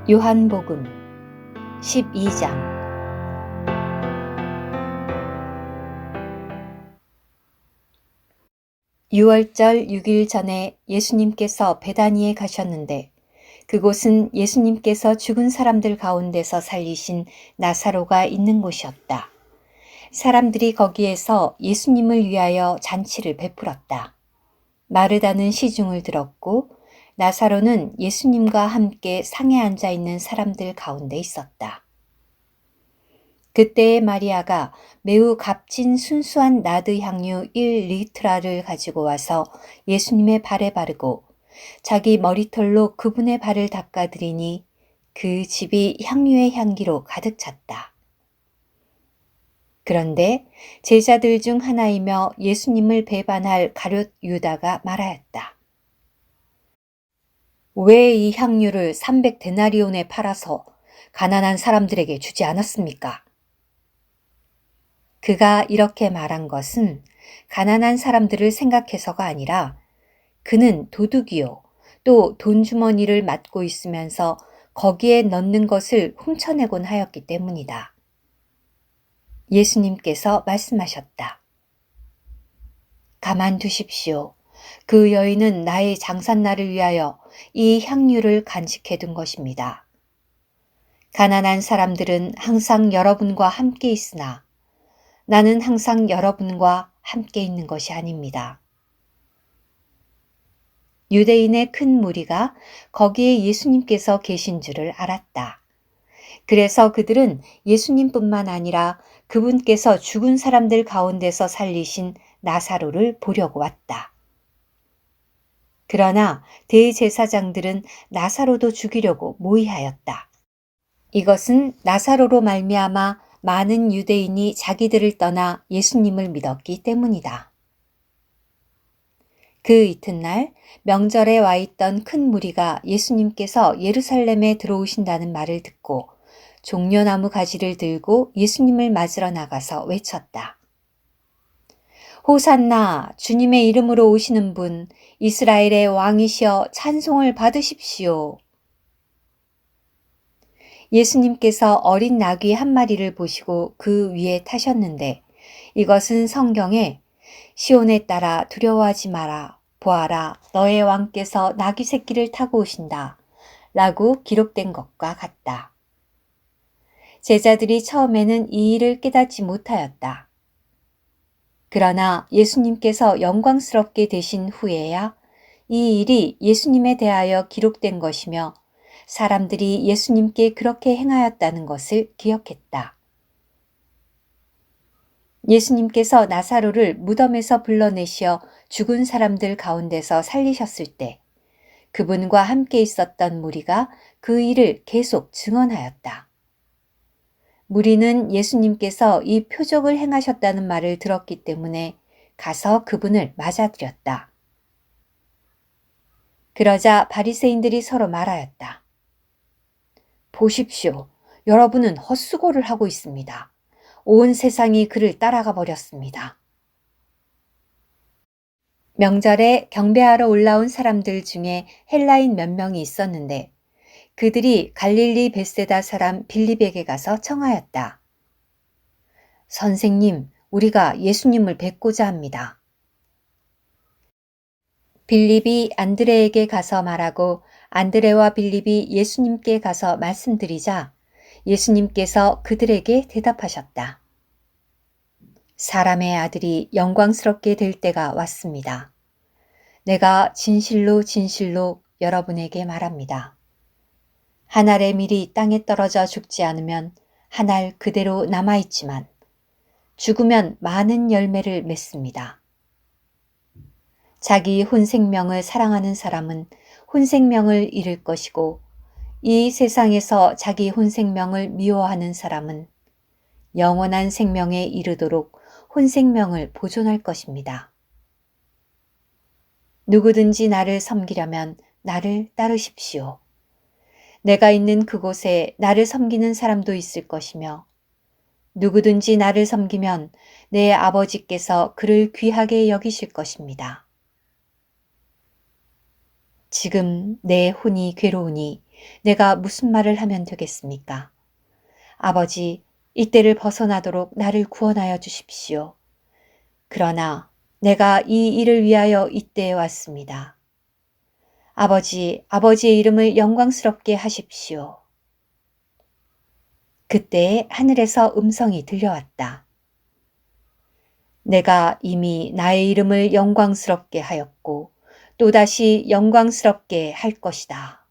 요한복음 12장. 유월절 6일 전에 예수님께서 베다니에 가셨는데 그곳은 예수님께서 죽은 사람들 가운데서 살리신 나사로가 있는 곳이었다. 사람들이 거기에서 예수님을 위하여 잔치를 베풀었다. 마르다는 시중을 들었고 나사로는 예수님과 함께 상에 앉아 있는 사람들 가운데 있었다. 그때의 마리아가 매우 값진 순수한 나드 향유 1리트라를 가지고 와서 예수님의 발에 바르고 자기 머리털로 그분의 발을 닦아드리니 그 집이 향유의 향기로 가득 찼다. 그런데 제자들 중 하나이며 예수님을 배반할 가룟 유다가 말하였다. 왜 이 향유를 300데나리온에 팔아서 가난한 사람들에게 주지 않았습니까? 그가 이렇게 말한 것은 가난한 사람들을 생각해서가 아니라 그는 도둑이요 또 돈주머니를 맡고 있으면서 거기에 넣는 것을 훔쳐내곤 하였기 때문이다. 예수님께서 말씀하셨다. 가만두십시오. 그 여인은 나의 장산날을 위하여 이 향유를 간직해둔 것입니다. 가난한 사람들은 항상 여러분과 함께 있으나 나는 항상 여러분과 함께 있는 것이 아닙니다. 유대인의 큰 무리가 거기에 예수님께서 계신 줄을 알았다. 그래서 그들은 예수님뿐만 아니라 그분께서 죽은 사람들 가운데서 살리신 나사로를 보려고 왔다. 그러나 대제사장들은 나사로도 죽이려고 모의하였다. 이것은 나사로로 말미암아 많은 유대인이 자기들을 떠나 예수님을 믿었기 때문이다. 그 이튿날 명절에 와 있던 큰 무리가 예수님께서 예루살렘에 들어오신다는 말을 듣고 종려나무 가지를 들고 예수님을 맞으러 나가서 외쳤다. 호산나, 주님의 이름으로 오시는 분, 이스라엘의 왕이시여 찬송을 받으십시오. 예수님께서 어린 나귀 한 마리를 보시고 그 위에 타셨는데 이것은 성경에 시온에 따라 두려워하지 마라. 보아라, 너의 왕께서 나귀 새끼를 타고 오신다. 라고 기록된 것과 같다. 제자들이 처음에는 이 일을 깨닫지 못하였다. 그러나 예수님께서 영광스럽게 되신 후에야 이 일이 예수님에 대하여 기록된 것이며 사람들이 예수님께 그렇게 행하였다는 것을 기억했다. 예수님께서 나사로를 무덤에서 불러내시어 죽은 사람들 가운데서 살리셨을 때 그분과 함께 있었던 무리가 그 일을 계속 증언하였다. 무리는 예수님께서 이 표적을 행하셨다는 말을 들었기 때문에 가서 그분을 맞아들였다. 그러자 바리새인들이 서로 말하였다. 보십시오. 여러분은 헛수고를 하고 있습니다. 온 세상이 그를 따라가 버렸습니다. 명절에 경배하러 올라온 사람들 중에 헬라인 몇 명이 있었는데 그들이 갈릴리 벳세다 사람 빌립에게 가서 청하였다. 선생님, 우리가 예수님을 뵙고자 합니다. 빌립이 안드레에게 가서 말하고 안드레와 빌립이 예수님께 가서 말씀드리자 예수님께서 그들에게 대답하셨다. 사람의 아들이 영광스럽게 될 때가 왔습니다. 내가 진실로 진실로 여러분에게 말합니다. 한 알의 밀이 땅에 떨어져 죽지 않으면 한 알 그대로 남아있지만 죽으면 많은 열매를 맺습니다. 자기 혼생명을 사랑하는 사람은 혼생명을 잃을 것이고 이 세상에서 자기 혼생명을 미워하는 사람은 영원한 생명에 이르도록 혼생명을 보존할 것입니다. 누구든지 나를 섬기려면 나를 따르십시오. 내가 있는 그곳에 나를 섬기는 사람도 있을 것이며 누구든지 나를 섬기면 내 아버지께서 그를 귀하게 여기실 것입니다. 지금 내 혼이 괴로우니 내가 무슨 말을 하면 되겠습니까? 아버지, 이때를 벗어나도록 나를 구원하여 주십시오. 그러나 내가 이 일을 위하여 이때에 왔습니다. 아버지, 아버지의 이름을 영광스럽게 하십시오. 그때 하늘에서 음성이 들려왔다. 내가 이미 나의 이름을 영광스럽게 하였고 또다시 영광스럽게 할 것이다.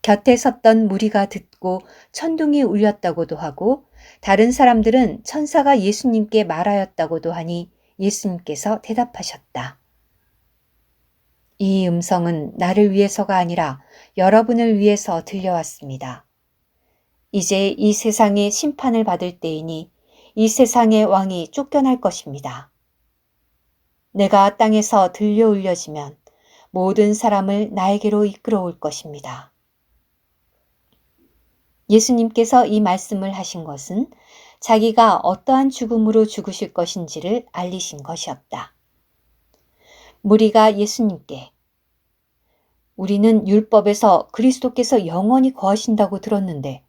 곁에 섰던 무리가 듣고 천둥이 울렸다고도 하고 다른 사람들은 천사가 예수님께 말하였다고도 하니 예수님께서 대답하셨다. 이 음성은 나를 위해서가 아니라 여러분을 위해서 들려왔습니다. 이제 이 세상의 심판을 받을 때이니 이 세상의 왕이 쫓겨날 것입니다. 내가 땅에서 들려 울려지면 모든 사람을 나에게로 이끌어 올 것입니다. 예수님께서 이 말씀을 하신 것은 자기가 어떠한 죽음으로 죽으실 것인지를 알리신 것이었다. 무리가 예수님께 우리는 율법에서 그리스도께서 영원히 거하신다고 들었는데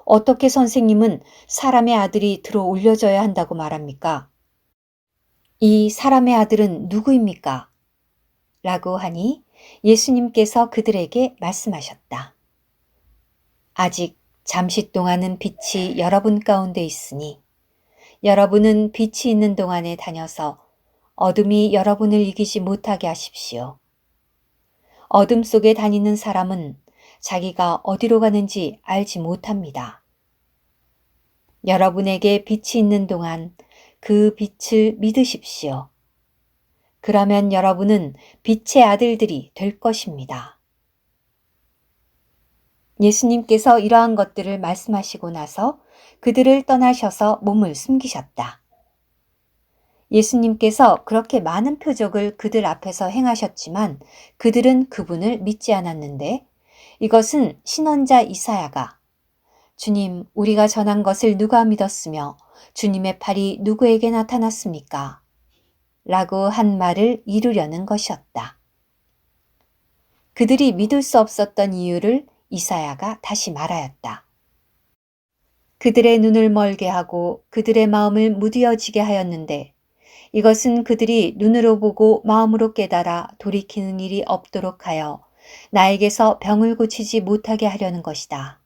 어떻게 선생님은 사람의 아들이 들어 올려져야 한다고 말합니까? 이 사람의 아들은 누구입니까? 라고 하니 예수님께서 그들에게 말씀하셨다. 아직 잠시 동안은 빛이 여러분 가운데 있으니 여러분은 빛이 있는 동안에 다녀서 어둠이 여러분을 이기지 못하게 하십시오. 어둠 속에 다니는 사람은 자기가 어디로 가는지 알지 못합니다. 여러분에게 빛이 있는 동안 그 빛을 믿으십시오. 그러면 여러분은 빛의 아들들이 될 것입니다. 예수님께서 이러한 것들을 말씀하시고 나서 그들을 떠나셔서 몸을 숨기셨다. 예수님께서 그렇게 많은 표적을 그들 앞에서 행하셨지만 그들은 그분을 믿지 않았는데 이것은 신언자 이사야가 주님, 우리가 전한 것을 누가 믿었으며 주님의 팔이 누구에게 나타났습니까? 라고 한 말을 이루려는 것이었다. 그들이 믿을 수 없었던 이유를 이사야가 다시 말하였다. 그들의 눈을 멀게 하고 그들의 마음을 무디어지게 하였는데 이것은 그들이 눈으로 보고 마음으로 깨달아 돌이키는 일이 없도록 하여 나에게서 병을 고치지 못하게 하려는 것이다.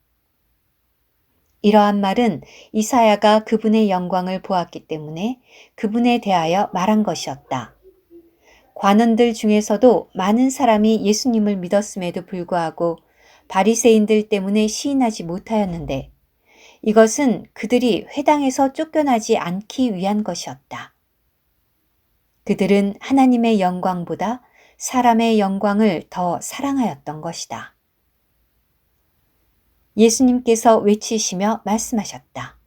이러한 말은 이사야가 그분의 영광을 보았기 때문에 그분에 대하여 말한 것이었다. 관원들 중에서도 많은 사람이 예수님을 믿었음에도 불구하고 바리새인들 때문에 시인하지 못하였는데 이것은 그들이 회당에서 쫓겨나지 않기 위한 것이었다. 그들은 하나님의 영광보다 사람의 영광을 더 사랑하였던 것이다. 예수님께서 외치시며 말씀하셨다.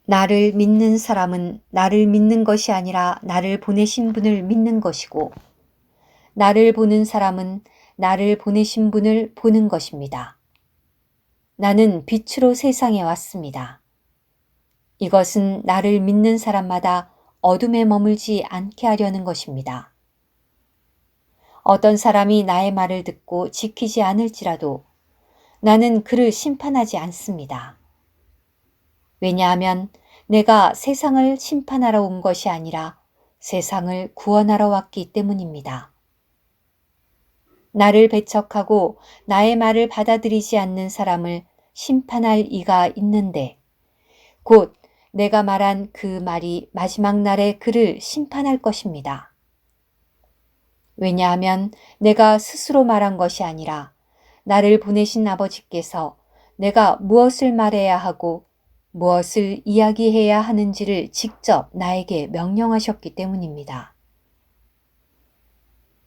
나를 믿는 사람은 나를 믿는 것이 아니라 나를 보내신 분을 믿는 것이고 나를 보는 사람은 나를 보내신 분을 보는 것입니다. 나는 빛으로 세상에 왔습니다. 이것은 나를 믿는 사람마다 어둠에 머물지 않게 하려는 것입니다. 어떤 사람이 나의 말을 듣고 지키지 않을지라도 나는 그를 심판하지 않습니다. 왜냐하면 내가 세상을 심판하러 온 것이 아니라 세상을 구원하러 왔기 때문입니다. 나를 배척하고 나의 말을 받아들이지 않는 사람을 심판할 이가 있는데 곧 내가 말한 그 말이 마지막 날에 그를 심판할 것입니다. 왜냐하면 내가 스스로 말한 것이 아니라 나를 보내신 아버지께서 내가 무엇을 말해야 하고 무엇을 이야기해야 하는지를 직접 나에게 명령하셨기 때문입니다.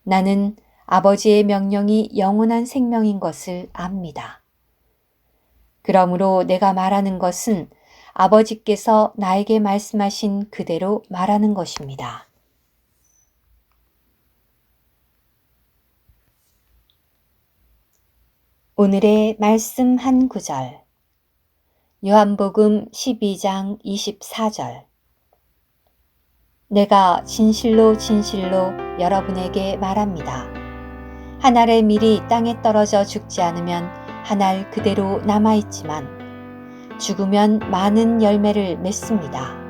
나는 아버지의 명령이 영원한 생명인 것을 압니다. 그러므로 내가 말하는 것은 아버지께서 나에게 말씀하신 그대로 말하는 것입니다. 오늘의 말씀 한 구절 요한복음 12장 24절 내가 진실로 진실로 여러분에게 말합니다. 한 알의 밀이 땅에 떨어져 죽지 않으면 한 알 그대로 남아있지만 죽으면 많은 열매를 맺습니다.